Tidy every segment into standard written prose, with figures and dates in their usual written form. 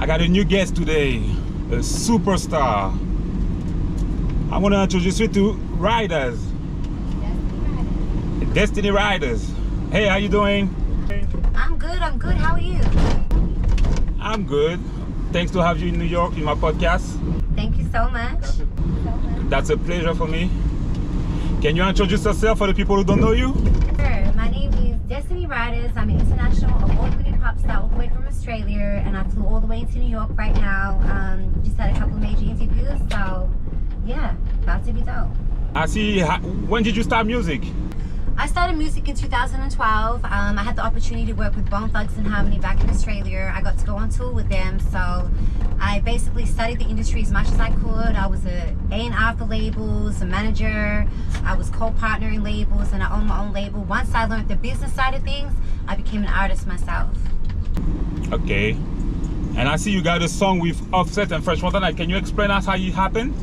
I got a new guest today, a superstar. I want to introduce you to Riders. Destiny Riders. Hey, how you doing? I'm good, how are you? I'm good. Thanks to have you in New York in my podcast. Thank you so much. That's a pleasure for me. Can you introduce yourself for the people who don't know you? Sure, my name is Destiny Riders. I'm an international award-winning pop star all the way from Australia, and I flew all the way into New York right now. Just had a couple of major interviews, so yeah, about to be dope. I see. When did you start music? I started music in 2012. I had the opportunity to work with Bone Thugs and Harmony back in Australia. I got to go on tour with them, so I basically studied the industry as much as I could. I was a A&R for labels, a manager. I was co-partner in labels, and I owned my own label. Once I learned the business side of things, I became an artist myself. Okay. And I see you got a song with Offset and French Montana. Can you explain us how it happened?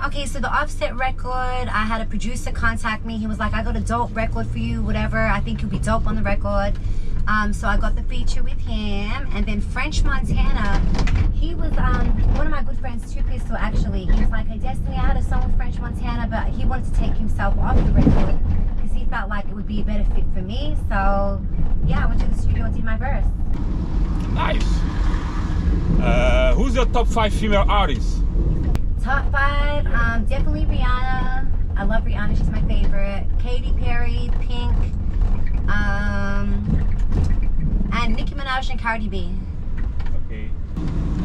Okay, so the Offset record, I had a producer contact me. He was like, I got a dope record for you, whatever. I think you'll be dope on the record. So I got the feature with him. And then French Montana, he was one of my good friends, Two Pistol, actually. He was like, hey, Destiny, I had a song with French Montana, but he wanted to take himself off the record because he felt like it would be a better fit for me. So, yeah, I went to the studio and did my verse. Nice. Who's your top 5 female artists? Top 5, definitely Rihanna. I love Rihanna, she's my favorite. Katy Perry, Pink, and Nicki Minaj and Cardi B. Okay.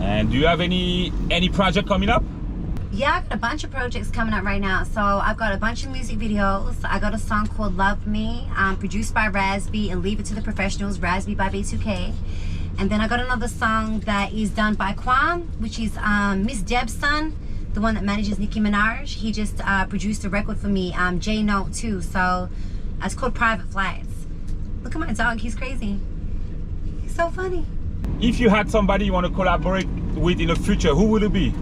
And do you have any project coming up? Yeah, I got a bunch of projects coming up right now. So I've got a bunch of music videos. I got a song called Love Me, produced by Raz-B and Leave It to the Professionals, Raz-B by B2K. And then I got another song that is done by Kwam, which is Miss Deb's son, the one that manages Nicki Minaj. He just produced a record for me, J Note too. So it's called Private Flights. Look at my dog, he's crazy. He's so funny. If you had somebody you want to collaborate with in the future, who would it be?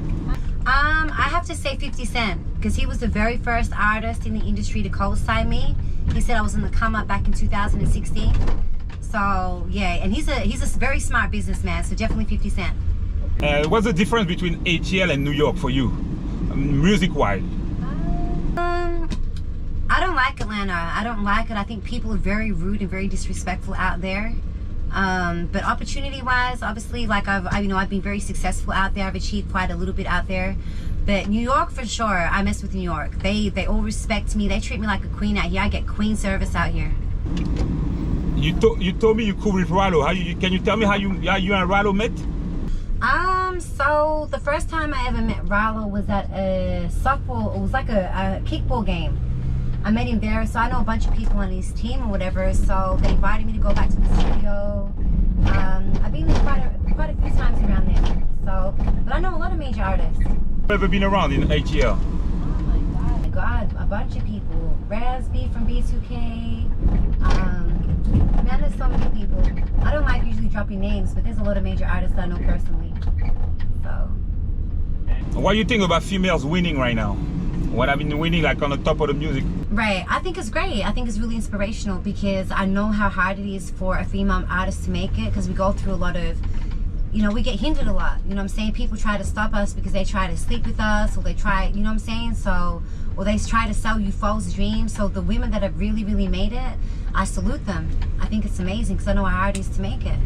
I have to say 50 Cent, because he was the very first artist in the industry to co-sign me. He said I was in the come up back in 2016. So yeah, and he's a very smart businessman, so definitely 50 Cent. What's the difference between ATL and New York for you, music-wise? I don't like Atlanta. I don't like it. I think people are very rude and very disrespectful out there. But opportunity-wise, obviously, like I've been very successful out there. I've achieved quite a little bit out there. But New York, for sure, I mess with New York. They all respect me. They treat me like a queen out here. I get queen service out here. You told me you cool with Rallo. Can you tell me how you and Rallo met? So the first time I ever met Rallo was at a softball. It was like a kickball game. I met him there, so I know a bunch of people on his team or whatever. So they invited me to go back to the studio. I've been quite a few times around there. So, but I know a lot of major artists. Ever been around in ATL? Oh my God, a bunch of people. Raz-B from B2K. Man, there's so many people. I don't like usually dropping names, but there's a lot of major artists I know personally. So. What do you think about females winning right now? What I've been winning, like on the top of the music. Right, I think it's great. I think it's really inspirational because I know how hard it is for a female artist to make it, because we go through a lot of, we get hindered a lot. You know what I'm saying? People try to stop us because they try to sleep with us, or they try, you know what I'm saying? So, or they try to sell you false dreams. So the women that have really, really made it, I salute them. I think it's amazing because I know how hard it is to make it.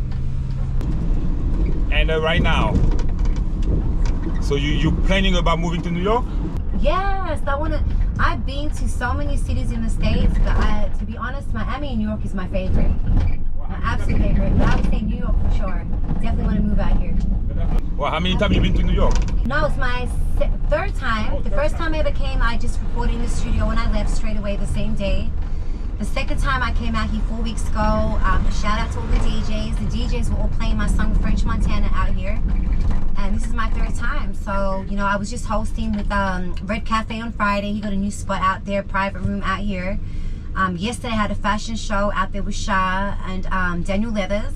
And right now, so you planning about moving to New York? Yes, I've been to so many cities in the States, but to be honest, Miami and New York is my favorite. My absolute favorite. But I would say New York for sure. Definitely want to move out here. Well, how many times have you been to New York? No, it's my third time. The first time I ever came, I just recorded in the studio and I left straight away the same day. The second time I came out here 4 weeks ago, a shout out to all the DJs. The DJs were all playing my song French Montana out here. And this is my third time. So, I was just hosting with Red Cafe on Friday. He got a new spot out there, private room out here. Yesterday I had a fashion show out there with Sha and Daniel Leathers.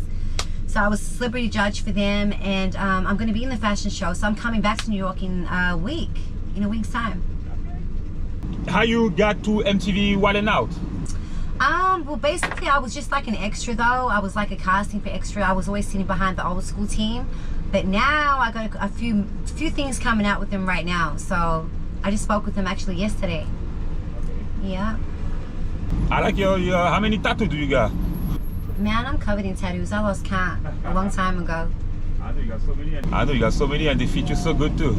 So I was a celebrity judge for them, and I'm going to be in the fashion show. So I'm coming back to New York in a week's time. How you got to MTV Wild 'N Out? Well, basically, I was just like an extra though. I was like a casting for extra. I was always sitting behind the old school team. But now I got a few things coming out with them right now. So I just spoke with them actually yesterday. Yeah. I like your how many tattoos do you got? Man, I'm covered in tattoos. I lost count a long time ago. I know you got so many. I know you got so many, and they fit you so good too.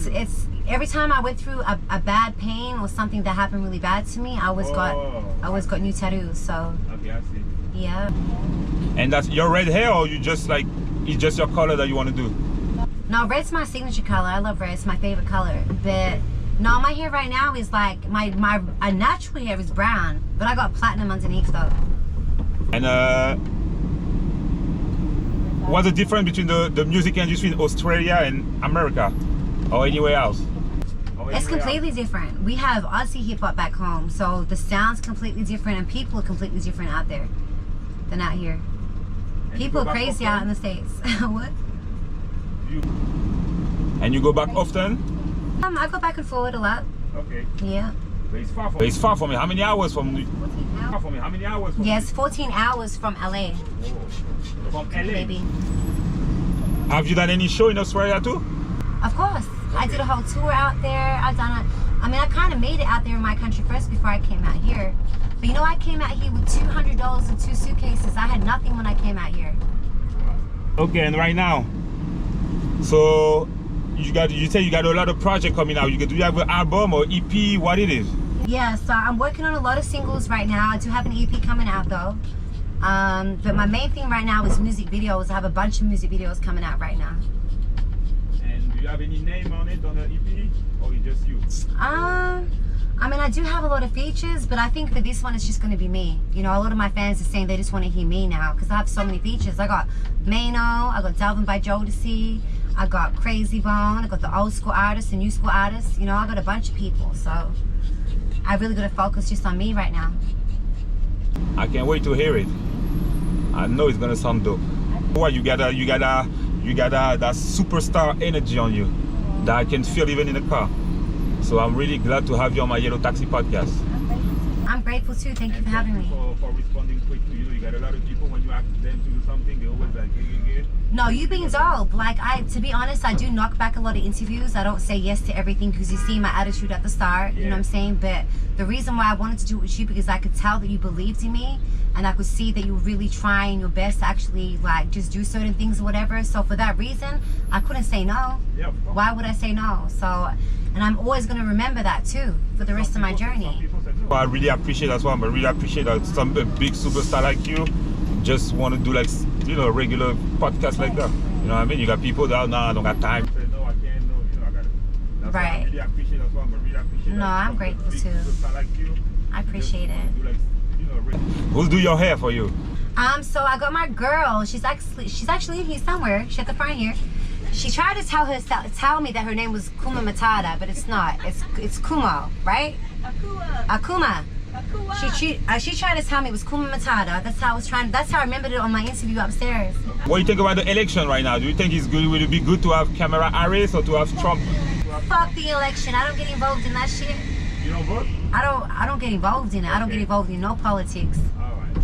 It's every time I went through a bad pain or something that happened really bad to me, I always got new tattoos. So okay, I see. Yeah. And that's your red hair, or you just like it's just your color that you want to do? No, red's my signature color. I love red. It's my favorite color. But no, my hair right now is like my natural hair is brown, but I got platinum underneath though. And what's the difference between the music industry in Australia and America, or anywhere else? It's completely different. We have Aussie hip hop back home, so the sound's completely different, and people are completely different out there than out here. People are crazy out in the States. What? And you go back often? I go back and forward a lot. Okay. Yeah. But it's far from me. How many hours from? 14 hours. Far from me. How many hours? Yes, 14 hours from LA. From LA. Baby. Have you done any show in Australia too? Of course. Okay. I did a whole tour out there. I kind of made it out there in my country first before I came out here. But you know, I came out here with $200 in 2 suitcases. I had nothing when I came out here. Okay, and right now, so you say you got a lot of projects coming out. Do you have an album or EP? What it is? Yeah, so I'm working on a lot of singles right now. I do have an EP coming out though. But my main thing right now is music videos. I have a bunch of music videos coming out right now. And do you have any name on it, on the EP, or is just you? I mean, I do have a lot of features, but I think for this one, it's just going to be me. You know, a lot of my fans are saying they just want to hear me now because I have so many features. I got Mano, I got Delvin by Jodeci, I got Crazy Bone, I got the old school artists and new school artists. You know, I got a bunch of people, so I really got to focus just on me right now. I can't wait to hear it. I know it's gonna sound dope. What you got that superstar energy on you that I can feel even in the car. So I'm really glad to have you on my Yellow Taxi podcast. I'm grateful too. Thank you for having me. For responding quick to you got a lot of people when you ask them to do something, they always like, yeah. No, you being dope. Like, to be honest, I do knock back a lot of interviews. I don't say yes to everything because you see my attitude at the start. You know what I'm saying? But the reason why I wanted to do it with you because I could tell that you believed in me, and I could see that you were really trying your best to actually like just do certain things or whatever. So for that reason, I couldn't say no. Yeah, why would I say no? So, and I'm always gonna remember that too for the rest of my journey. I really appreciate that one, but really appreciate that some big superstar like you just want to do like, you know, regular podcast like that. You know what I mean? You got people that I don't got time. No, I can't. No, you know, I got it. That's right. I really appreciate that one, but really appreciate. No, I'm grateful too. Like you, I appreciate it. Like, you know, who's do your hair for you? So I got my girl. She's actually in here somewhere. She's at the front here. She tried to tell me that her name was Kuma Matata, but it's not. It's Kumo, right? Akuma. She tried to tell me it was Kuma Matata. That's how I remembered it on my interview upstairs. What do you think about the election right now? Do you think it's good? Will it be good to have Kamala Harris or to have Trump? Fuck the election. I don't get involved in that shit. You don't vote? I don't get involved in it. I don't get involved in no politics. All right.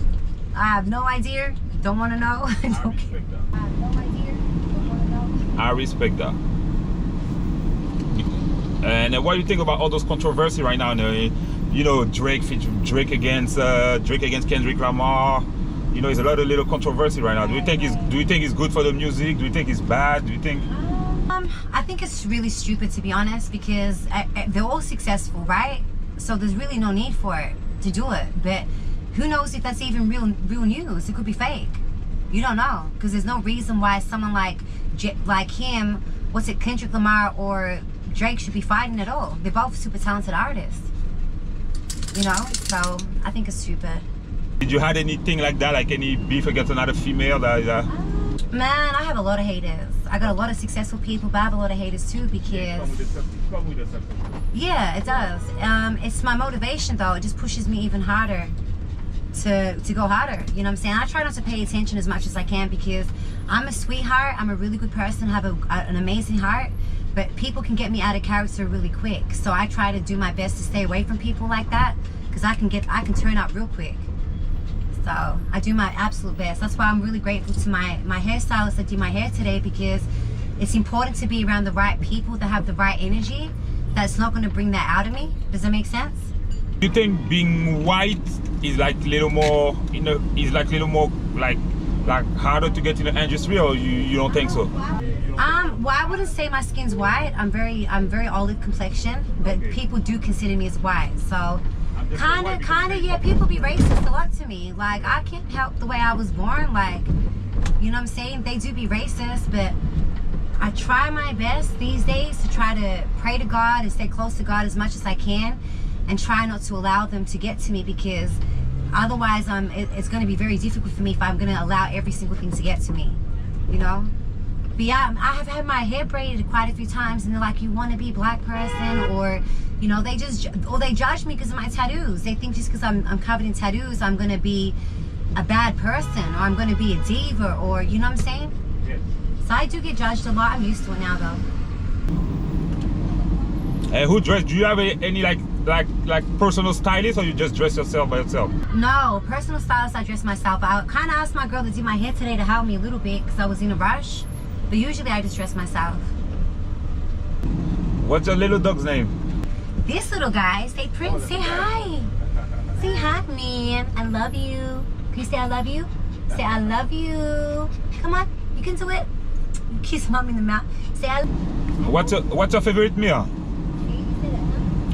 I have no idea. Don't want to know. I respect that. I have no idea. Don't want to know. I respect that. And what do you think about all those controversy right now? You know, Drake against Kendrick Lamar. You know, there's a lot of little controversy right now. Do you think it's good for the music? Do you think it's bad? Do you think? I think it's really stupid, to be honest, because they're all successful, right? So there's really no need for it to do it. But who knows if that's even real news? It could be fake. You don't know, because there's no reason why someone like him, Kendrick Lamar or Drake should be fighting at all. They're both super talented artists. You know, so I think it's stupid. Did you had anything like that, like any beef against another female? Man, I have a lot of haters. I got a lot of successful people, but I have a lot of haters too because... Come with the yeah, it does. It's my motivation though. It just pushes me even harder to go harder. You know what I'm saying? I try not to pay attention as much as I can because I'm a sweetheart. I'm a really good person. I have an amazing heart. But people can get me out of character really quick. So I try to do my best to stay away from people like that because I can turn out real quick. So I do my absolute best. That's why I'm really grateful to my hairstylist that did my hair today, because it's important to be around the right people that have the right energy that's not going to bring that out of me. Does that make sense? Do you think being white is like a little more, like harder to get in the industry, or you don't think so? Well, I wouldn't say my skin's white. I'm very olive complexion, but people do consider me as white. So kind of, yeah, people be racist a lot to me. Like, I can't help the way I was born. Like, you know what I'm saying? They do be racist, but I try my best these days to try to pray to God and stay close to God as much as I can, and try not to allow them to get to me, because otherwise it's going to be very difficult for me if I'm going to allow every single thing to get to me, you know? But yeah, I have had my hair braided quite a few times, and they're like, you want to be a black person, or, you know, they judge me because of my tattoos. They think just because I'm covered in tattoos, I'm going to be a bad person, or I'm going to be a diva, or, you know what I'm saying? Yes. So I do get judged a lot. I'm used to it now, though. Who dress? Do you have any like personal stylist, or you just dress yourself by yourself? No, personal stylist, I dress myself. I kind of asked my girl to do my hair today to help me a little bit because I was in a rush. But usually I just dress myself. What's your little dog's name? This little guy, say Prince, say hi. Say hi, man. I love you. Can you say I love you? Say I love you. Come on, you can do it. Kiss mom in the mouth. Say I. What's your favorite meal?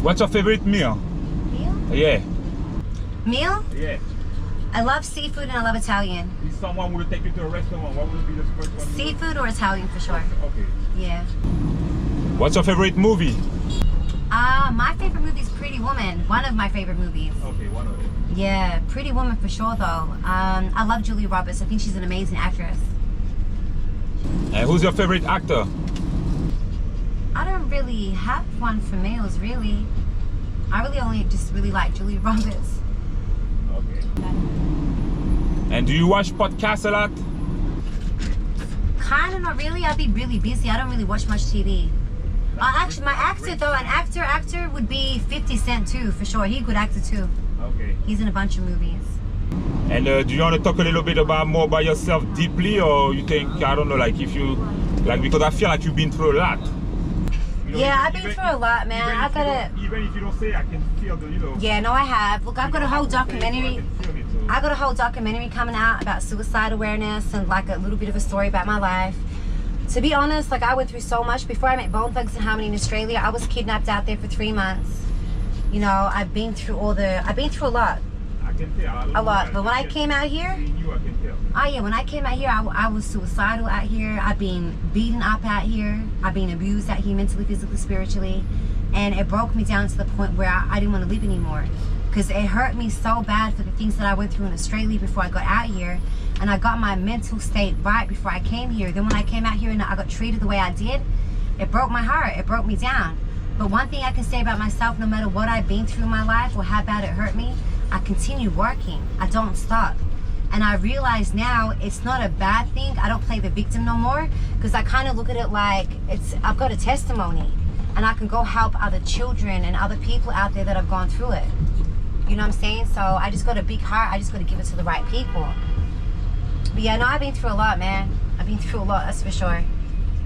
What's your favorite meal? Meal? Yeah. Meal? Yeah. I love seafood and I love Italian. If someone would take you to a restaurant, what would be the first one? Seafood or Italian for sure. Okay. Yeah. What's your favorite movie? My favorite movie is Pretty Woman. One of my favorite movies. Okay, one of them. Yeah, Pretty Woman for sure though. I love Julia Roberts. I think she's an amazing actress. And who's your favorite actor? I don't really have one for males, really. I really only just really like Julia Roberts. Okay. And do you watch podcasts a lot? Kind of, not really. I'd be really busy. I don't really watch much TV. Actually, my actor though, an actor would be 50 Cent too, for sure. He's a good actor too. Okay. He's in a bunch of movies. And do you want to talk a little bit more about yourself deeply, or you think, I don't know, like if you, like, because I feel like you've been through a lot. You know, yeah, I've been through a lot, man. Even if you don't say, I can feel the, you know. Yeah, no, I have. Look, I've got a whole documentary. I got a whole documentary coming out about suicide awareness and like a little bit of a story about my life. To be honest, like I went through so much. Before I met Bone Thugs and Harmony in Australia, I was kidnapped out there for 3 months. You know, I've been through a lot. I can tell. A lot. But when I came out here, oh yeah, when I came out here, I was suicidal out here. I've been beaten up out here. I've been abused out here mentally, physically, spiritually. And it broke me down to the point where I didn't want to live anymore. Because it hurt me so bad for the things that I went through in Australia before I got out here. And I got my mental state right before I came here. Then when I came out here and I got treated the way I did, it broke my heart. It broke me down. But one thing I can say about myself, no matter what I've been through in my life or how bad it hurt me, I continue working. I don't stop. And I realize now it's not a bad thing. I don't play the victim no more, because I kind of look at it like I've got a testimony, and I can go help other children and other people out there that have gone through it. You know what I'm saying? So I just got a big heart. I just got to give it to the right people. But yeah, no, I've been through a lot, man. I've been through a lot, that's for sure.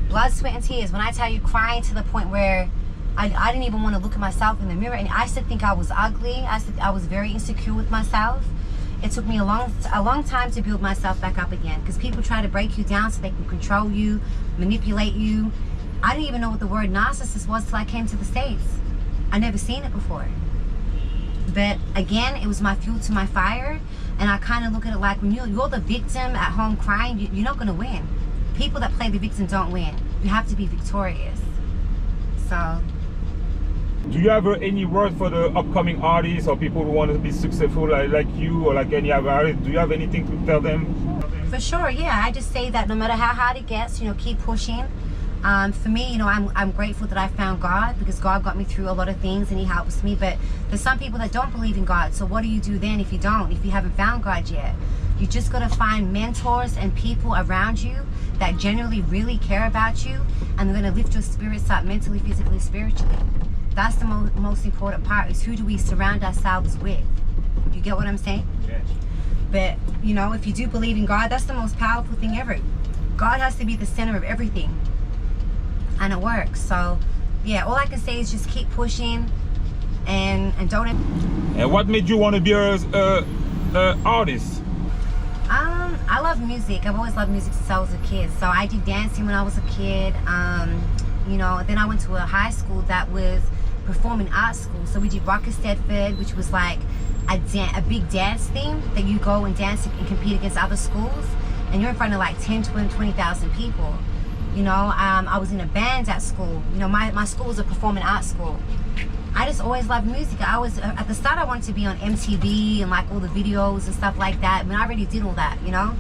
Blood, sweat, and tears. When I tell you, crying to the point where I didn't even want to look at myself in the mirror, and I used to think I was ugly. I was very insecure with myself. It took me a long time to build myself back up again, because people try to break you down so they can control you, manipulate you. I didn't even know what the word narcissist was till I came to the States. I never seen it before. But again, it was my fuel to my fire, and I kind of look at it like when you're the victim at home crying, you're not going to win. People that play the victim don't win. You have to be victorious. So. Do you have any word for the upcoming artists or people who want to be successful like you, or like any other artist? Do you have anything to tell them? For sure, yeah. I just say that no matter how hard it gets, you know, keep pushing. For me, you know, I'm grateful that I found God, because God got me through a lot of things and He helps me. But there's some people that don't believe in God. So what do you do then if you don't? If you haven't found God yet? You just got to find mentors and people around you that genuinely really care about you, and they're going to lift your spirits up mentally, physically, spiritually. That's the most important part, is who do we surround ourselves with? You get what I'm saying? Yes. But you know, if you do believe in God, that's the most powerful thing ever. God has to be the center of everything, and it works. So yeah, all I can say is just keep pushing and don't. And what made you want to be a artist? I love music. I've always loved music since I was a kid. So I did dancing when I was a kid. You know, then I went to a high school that was performing arts school. So we did Rock of Stedford, which was like a big dance thing that you go and dance and compete against other schools, and you're in front of like 10, 20,000 people. You know, I was in a band at school. You know, my school was a performing arts school. I just always loved music. At the start I wanted to be on MTV and like all the videos and stuff like that. I mean, I already did all that, you know.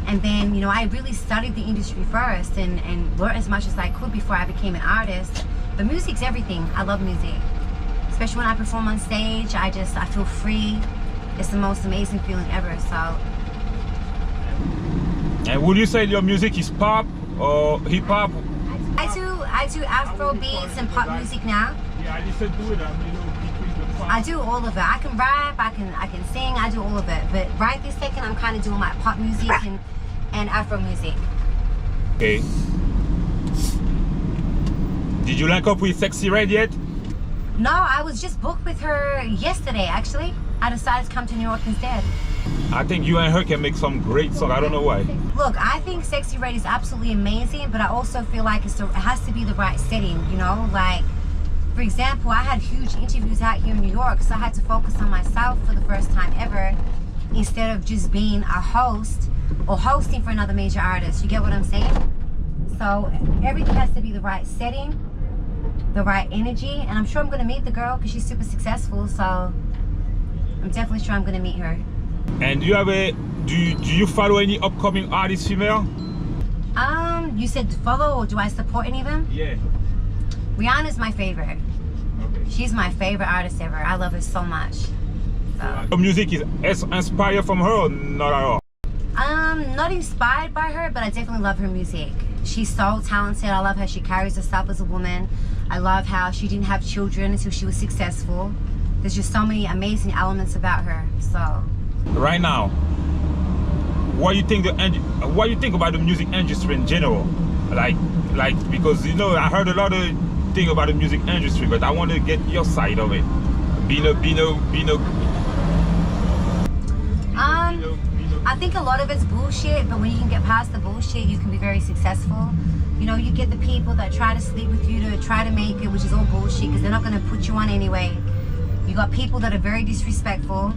And then, you know, I really studied the industry first and learned as much as I could before I became an artist. But music's everything. I love music. Especially when I perform on stage, I feel free. It's the most amazing feeling ever, so. And would you say your music is pop or hip hop? I do Afro beats and pop music now. Yeah, I just said do it. Between the pop. I do all of it. I can rap, I can sing, I do all of it. But right this second, I'm kind of doing like pop music and Afro music. Okay. Did you link up with Sexyy Red yet? No, I was just booked with her yesterday, actually. I decided to come to New York instead. I think you and her can make some great songs. I don't know why. Look, I think Sexyy Red is absolutely amazing, but I also feel like it has to be the right setting, you know? Like, for example, I had huge interviews out here in New York, so I had to focus on myself for the first time ever, instead of just being a host or hosting for another major artist. You get what I'm saying? So everything has to be the right setting, the right energy, and I'm sure I'm gonna meet the girl because she's super successful, so I'm definitely sure I'm gonna meet her. And do you follow any upcoming artists, female? You said follow, or do I support any of them? Yeah. Rihanna's my favorite. Okay. She's my favorite artist ever. I love her so much. So. Your music is inspired from her or not at all? Not inspired by her, but I definitely love her music. She's so talented. I love how she carries herself as a woman. I love how she didn't have children until she was successful. There's just so many amazing elements about her. So. Right now, what do you think about the music industry in general? Like because you know I heard a lot of things about the music industry, but I want to get your side of it. I think a lot of it's bullshit, but when you can get past the bullshit, you can be very successful. You know, you get the people that try to sleep with you to try to make it, which is all bullshit because they're not going to put you on anyway. You got people that are very disrespectful,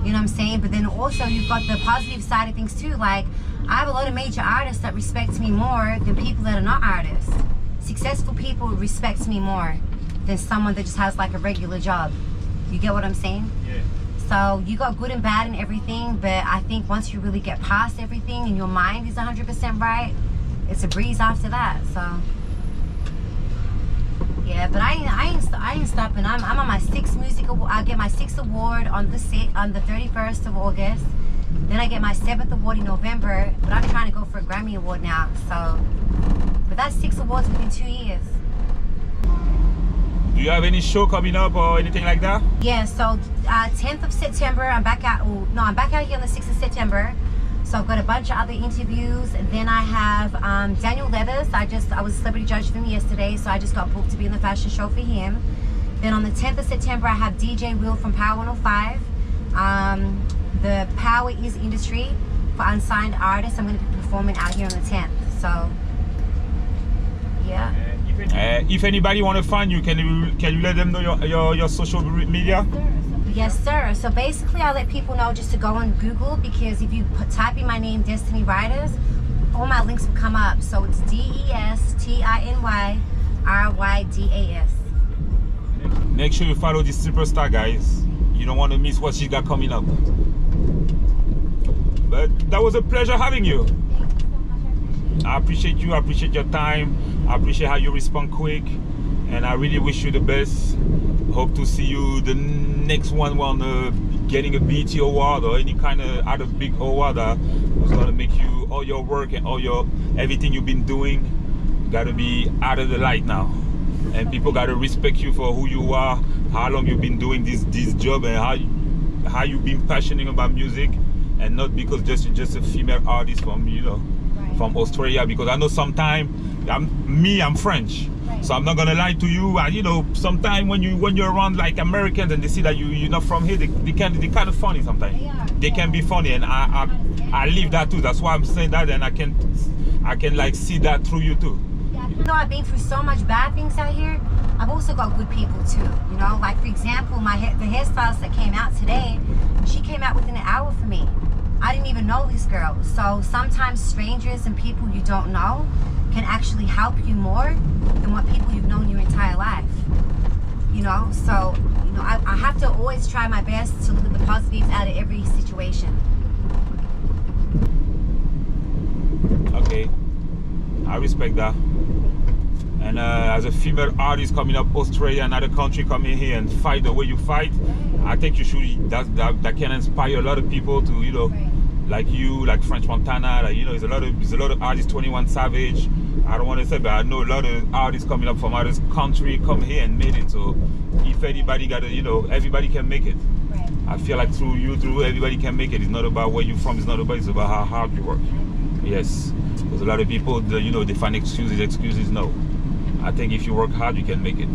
you know what I'm saying? But then also you've got the positive side of things too. Like, I have a lot of major artists that respect me more than people that are not artists. Successful people respect me more than someone that just has like a regular job. You get what I'm saying? Yeah. So you got good and bad and everything, but I think once you really get past everything and your mind is 100% right, it's a breeze after that. So yeah, but I ain't stopping. I'm on my 6th music award. I get my 6th award on the 31st of August. Then I get my 7th award in November. But I'm trying to go for a Grammy award now. So, but that's 6 awards within 2 years. Do you have any show coming up or anything like that? Yeah, so 10th of September, I'm back out here on the 6th of September. So I've got a bunch of other interviews. And then I have Daniel Leathers. I was a celebrity judge for him yesterday, so I just got booked to be in the fashion show for him. Then on the 10th of September, I have DJ Will from Power 105. The Power is Industry for unsigned artists. I'm going to be performing out here on the 10th. So, yeah. If anybody want to find you, can you let them know your social media? Yes, sir. So basically, I let people know just to go on Google, because if you type in my name, Destiny Riders, all my links will come up. So it's DESTINYRYDAS. Make sure you follow this superstar, guys. You don't want to miss what she got coming up. But that was a pleasure having you. I appreciate you. I appreciate your time. I appreciate how you respond quick, and I really wish you the best. Hope to see you the next one on getting a BET award or any kind of other big award that was gonna make you, all your work and everything you've been doing gotta be out of the light now, and people gotta respect you for who you are, how long you've been doing this job, and how you've been passionate about music, and not because just a female artist from, you know, from Australia. Because I know sometimes I'm French, so I'm not gonna lie to you. And you know, sometimes when you're around like Americans and they see that you're not from here, they kind of funny sometimes. They can be funny, and I live that too. That's why I'm saying that, and I can like see that through you too. Even though I've been through so much bad things out here, I've also got good people too. You know, like for example, the hairstylist that came out today, she came out within an hour for me. I didn't even know this girl. So sometimes strangers and people you don't know can actually help you more than what people you've known your entire life. You know, so you know, I have to always try my best to look at the positives out of every situation. Okay, I respect that. And as a female artist coming up Australia, another country, coming here and fight the way you fight, I think you should. That can inspire a lot of people to, you know, like you, like French Montana. Like, you know, there's a lot of artists. 21 Savage. I don't want to say, but I know a lot of artists coming up from other country come here and made it. So if anybody got to, you know, everybody can make it. I feel like through everybody can make it. It's not about where you're from. It's about how hard you work. Yes, because a lot of people, you know, they find excuses. No, I think if you work hard, you can make it.